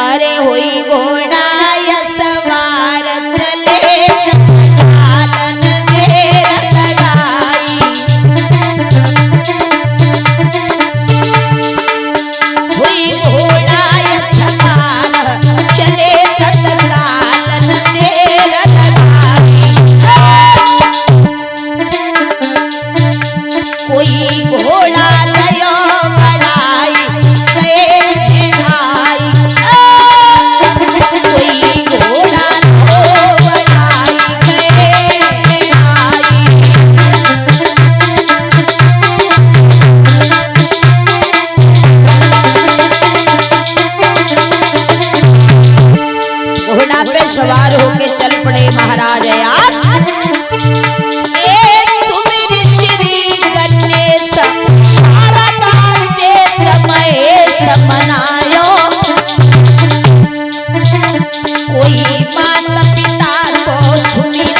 अरे हुई घोड़ा सवार चले सवार होके चल पड़े महाराज यार। सुमिर श्री गणेश शारदा से समय मनायो, कोई माता पिता को सुमिर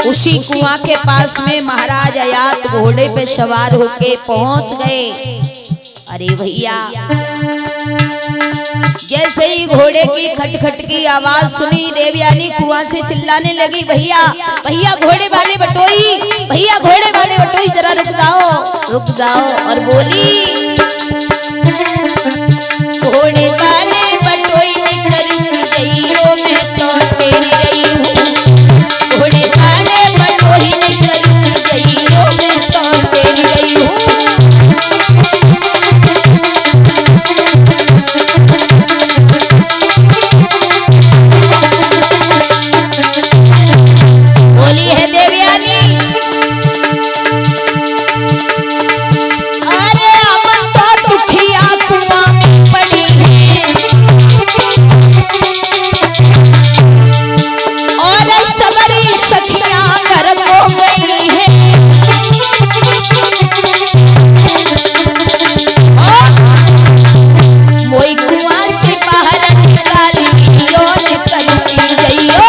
उसी कुआं के पास में महाराज अयात घोड़े पे सवार होके पहुंच गए। अरे भैया जैसे ही घोड़े की खटखट की आवाज सुनी देवयानी कुआं से चिल्लाने लगी, भैया भैया घोड़े वाले बटोही, भैया घोड़े वाले बटोही जरा रुक जाओ। और बोली घोड़े वाले बटोही निकल गई हो, मैं तो तेरी रही हूँ। घोड़े वाले बटोही निकल गई हो, मैं तो तेरी रही हूँ। बोली है देवयानी, अरे अमन तो दुखिया कुआं में पड़ी है, और सबरी सखियां घर को गई है। मोई कुआं से बाहर निकाली निकलती गईयो,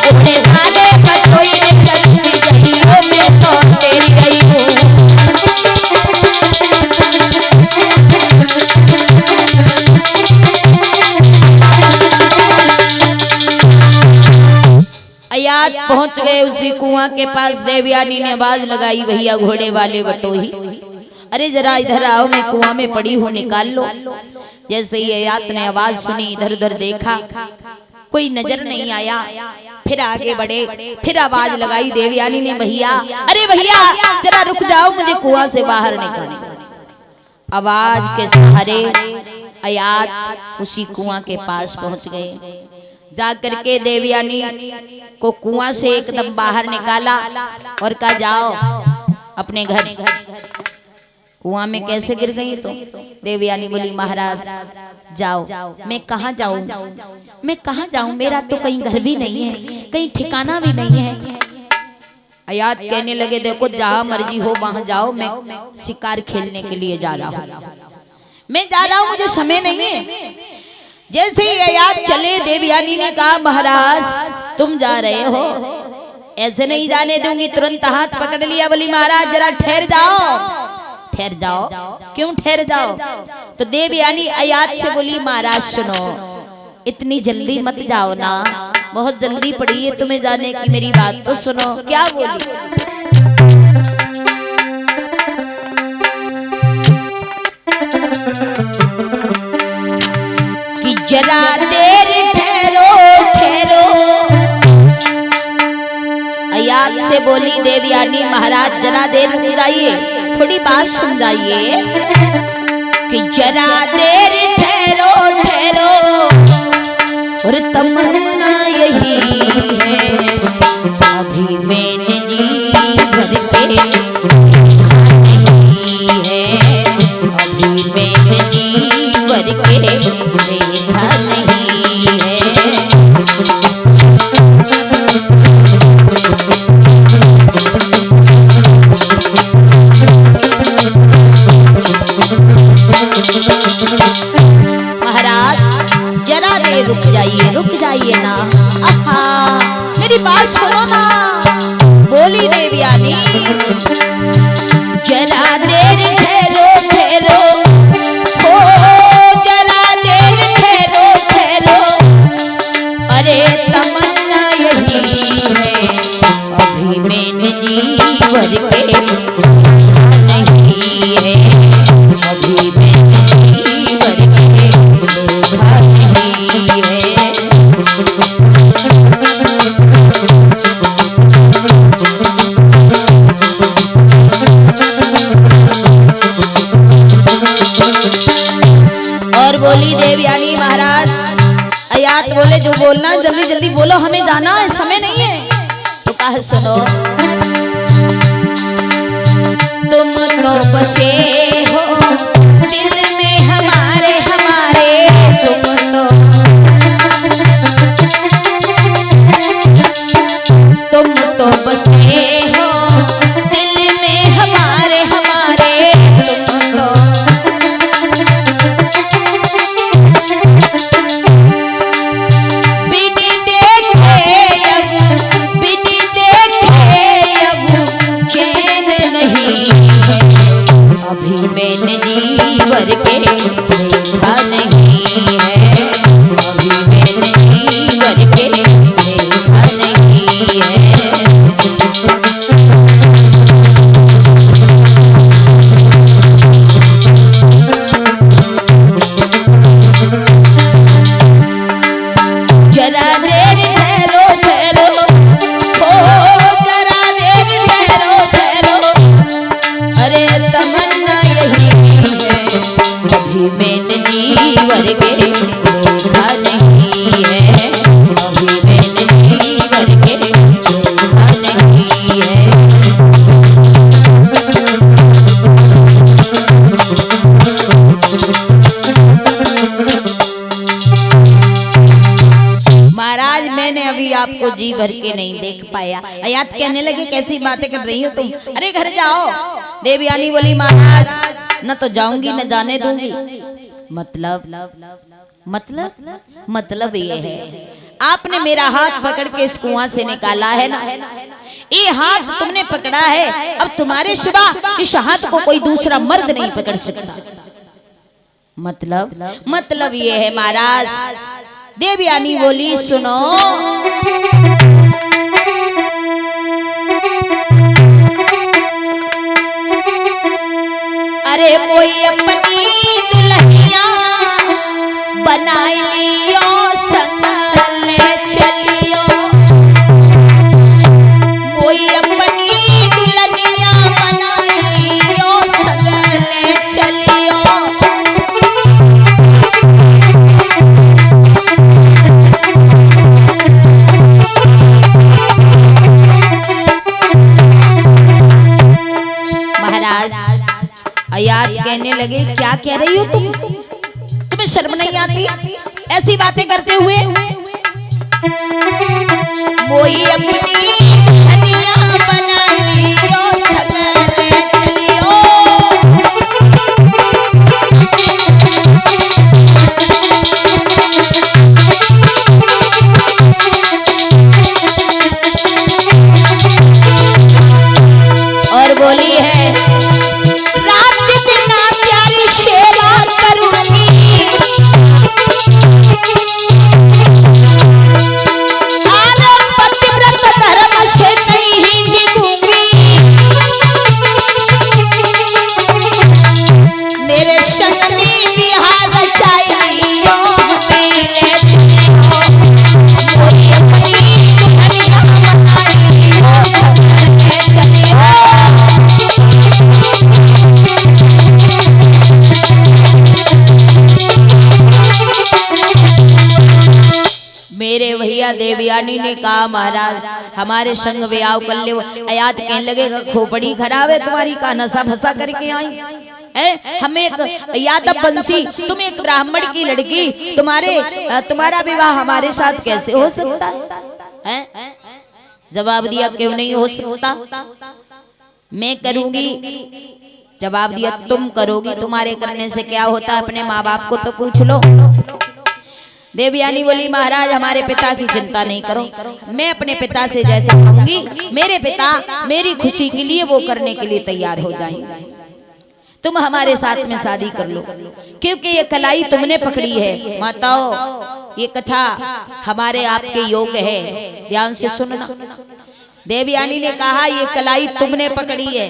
घोड़े वाले बटोही निकलती गईयो, मैं तो तेरी रही हूँ। अयात पहुंच गए उसी कुआं के पास। देवयानी ने आवाज लगाई, भैया घोड़े वाले बटोही, अरे जरा इधर आओ, मैं कुआं में पड़ी हूँ, निकाल लो। जैसे ही अयात ने आवाज सुनी, इधर उधर देखा, कोई नजर नहीं आया। फिर आगे बढ़े, फिर आवाज लगाई देवयानी ने, भैया अरे भैया जरा रुक जाओ, मुझे कुआं से बाहर निकालो। आवाज के सहारे अयात उसी कुआं के पास पहुंच गए। जाकर के देवयानी को कुआं से एकदम बाहर निकाला और कहा जाओ अपने घर। कुआं में कैसे गिर गई? तो देवयानी बोली, महाराज जाओ। मैं कहाँ जाऊं, मैं कहाँ जाऊं, मेरा तो कहीं घर भी नहीं है, कहीं ठिकाना भी नहीं है। अयात कहने लगे, देखो जहां मर्जी हो वहां जाओ, मैं शिकार खेलने के लिए जा रहा हूँ, मैं जा रहा हूँ, मुझे समय नहीं है। जैसे ही अयात चले, देवयानी ने कहा, महाराज तुम जा रहे हो, ऐसे नहीं जाने दूंगी। तुरंत हाथ पकड़ लिया, बोली महाराज जरा ठहर जाओ। ठहर जाओ? क्यों ठहर जाओ? तो देवयानी अयात से बोली, महाराज सुनो, इतनी जल्दी मत जाओ ना, बहुत जल्दी पड़ी है तुम्हें जाने की, मेरी बात तो सुनो। क्या बोली? जरा देर ठहरो ठहरो। अयात से बोली देवयानी महाराज जरा देर रुक जाइए, थोड़ी बात सुन जाइए कि जरा देर ठहरो ठहरो और तमन्ना यही है अभी मैंने जी भर के नहीं है, अभी मैंने जी भर के देखा नहीं है। महाराज जरा देर रुक जाइए ना। आहा मेरी बात सुनो ना, बोली देवयानी जरा देर ठहरो ठहरो, हो जरा देर ठहरो ठहरो, अरे तमन्ना यही है अभी मैंने जी भर के नहीं है, अभी मैंने जी भर के देखा नहीं है। और बोली देवयानी महाराज अयात बोले जो बोलना जल्दी जल्दी बोलो, हमें जाना है, समय नहीं है। तो कहा सुनो, तुम तो बसे हो दिल में हमारे हमारे, तुम तो बसे हो दिल में हमारे हमारे, तुम तो बिनी देखे अब चैन नहीं है, अभी मैंने जी भर के देखा नहीं है, अभी मैंने जी भर के देखा नहीं है। जरा देर ठहरो ठहरो, हो जरा देर ठहरो ठहरो, अरे तमन्ना यही है अभी मैंने जी भर के देखा नहीं है, अभी मैंने जी भर के देखा नहीं है। महाराज मैंने अभी आपको जी भर के नहीं देख पाया। अयात कहने लगे कैसी बातें कर रही हो तुम, अरे घर जाओ। देवयानी बोली महाराज न तो जाऊंगी न जाने दूंगी। मतलब ये है आपने मेरा हाथ पकड़ के इस कुआं से निकाला है ना, ये हाथ तुमने पकड़ा है, अब तुम्हारे सिवा इस हाथ को कोई दूसरा मर्द नहीं पकड़ सकता। मतलब ये है महाराज। देवयानी बोली सुनो, अरे कोई अपनी दुल्हनिया बनाई लियो संग ले चलियो, कोई अपनी दुल्हनिया बनाई लियो संग ले चलियो। अयात कहने लगे क्या कह रही हो तुम, तुम्हें शर्म नहीं आती ऐसी बातें करते हुए? कोई अपनी दुल्हनिया बना लियो सगले चलियो, और बोली है रात दिन प्यारी सेवा करूंगी, पतिव्रत धर्म से नहीं निभूंगी, मेरे संग में बिहार चाहिए मेरे भैया देवयानी ने कहा महाराज हमारे संग ब्याह कर ले। आयात कहने लगेगा खोपड़ी खराब है तुम्हारी, का नशा फसा करके आई हम एक यादव बंसी, तुम एक ब्राह्मण की लड़की, तुम्हारा विवाह हमारे साथ कैसे हो सकता है? जवाब दिया क्यों नहीं हो सकता, मैं करूंगी। जवाब दिया तुम करोगी, तुम्हारे करने से क्या होता है, अपने माँ बाप को तो पूछ लो। देवयानी बोली महाराज हमारे पिता की चिंता नहीं करो, मैं अपने पिता से जैसे कहूंगी मेरे पिता मेरी खुशी के लिए वो करने के लिए तैयार हो जाएंगे। तुम हमारे साथ में शादी कर लो, क्योंकि ये कलाई तुमने पकड़ी है। माताओं ये कथा हमारे आपके योग है, ध्यान से सुनना। देवयानी ने कहा ये कलाई तुमने पकड़ी है,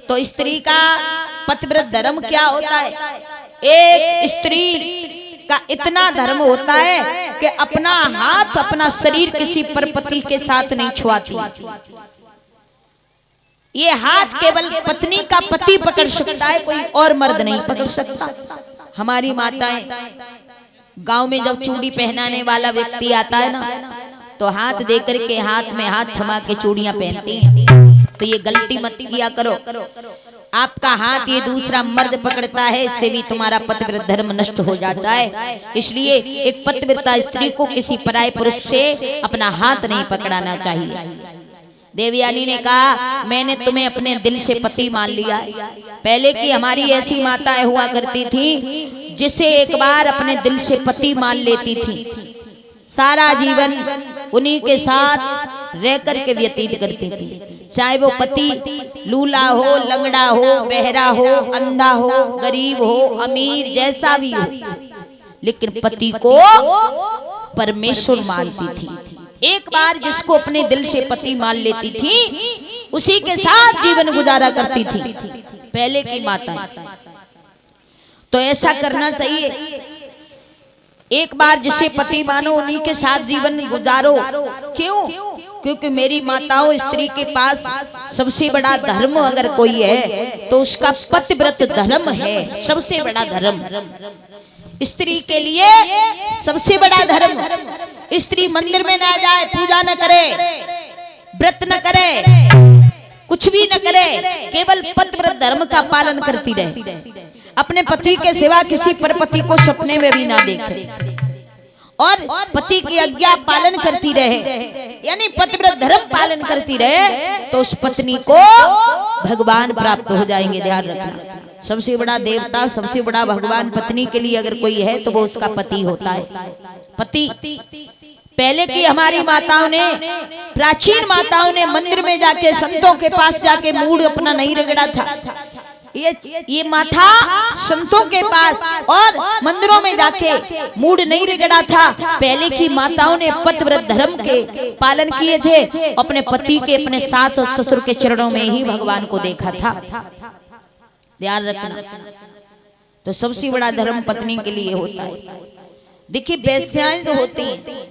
तो स्त्री का पतिव्रत धर्म क्या होता है? एक स्त्री का इतना धर्म होता है कि अपना हाथ अपना शरीर किसी परपति के साथ नहीं छुआती। ये हाथ केवल पत्नी का पति पकड़ सकता है, कोई और मर्द नहीं पकड़ सकता। हमारी माताएं गांव में जब चूड़ी पहनाने वाला व्यक्ति आता है ना, तो हाथ देकर के हाथ में हाथ थमा के चूड़ियां पहनती हैं। तो ये गलती मत किया करो, आपका हाथ ये दूसरा मर्द पकड़ता है, इससे भी तुम्हारा पतिव्रत धर्म नष्ट हो जाता है। इसलिए एक पतिव्रता स्त्री को किसी पराये पुरुष से अपना हाथ नहीं पकड़ाना चाहिए। देवयानी ने कहा मैंने तुम्हें अपने दिल से पति मान लिया। पहले की हमारी ऐसी माताएं हुआ करती थी जिसे एक बार अपने दिल से पति मान लेती थी, सारा जीवन उन्हीं के साथ रह करके व्यतीत करती थी। चाहे वो पति लूला हो, लंगड़ा हो, बहरा हो, अंधा हो, गरीब हो, अमीर, जैसा भी हो, लेकिन पति को परमेश्वर मानती थी। एक बार जिसको अपने दिल से पति मान लेती थी उसी के साथ जीवन गुजारा करती थी पहले की माता। तो ऐसा करना चाहिए, एक बार जिसे पति मानो उन्हीं के साथ जीवन गुजारो। क्यों? क्योंकि मेरी माताओं स्त्री के पास सबसे बड़ा धर्म अगर कोई है तो उसका पतिव्रत धर्म है, सबसे बड़ा धर्म स्त्री के लिए, सबसे बड़ा धर्म। स्त्री मंदिर में ना जाए, पूजा न करे, व्रत न करे, कुछ भी न करे, केवल पतिव्रत धर्म का पालन करती रहे, अपने पति के सिवा किसी परपति को सपने में भी ना देखे और पति की आज्ञा पालन करती रहे, यानी पतिव्रत धर्म पालन करती रहे, तो उस पत्नी को भगवान प्राप्त हो जाएंगे। ध्यान रखना, सबसे बड़ा देवता, सबसे बड़ा भगवान पत्नी के लिए अगर कोई है तो वो उसका पति होता है। पति पहले की हमारी माताओं ने, प्राचीन माताओं ने मंदिर में जाके, संतों के पास जाके मूड अपना नहीं रगड़ा था। ये माथा संतों के पास और मंदिरों में जाके मूड नहीं रगड़ा था। पहले की माताओं ने पतिव्रत धर्म के पालन किए थे, अपने पति के, अपने सास और ससुर के चरणों में ही भगवान को देखा था। ध्यान रखना, तो सबसे बड़ा धर्म पत्नी के लिए होता है। देखिए वेश्याएं जो होती हैं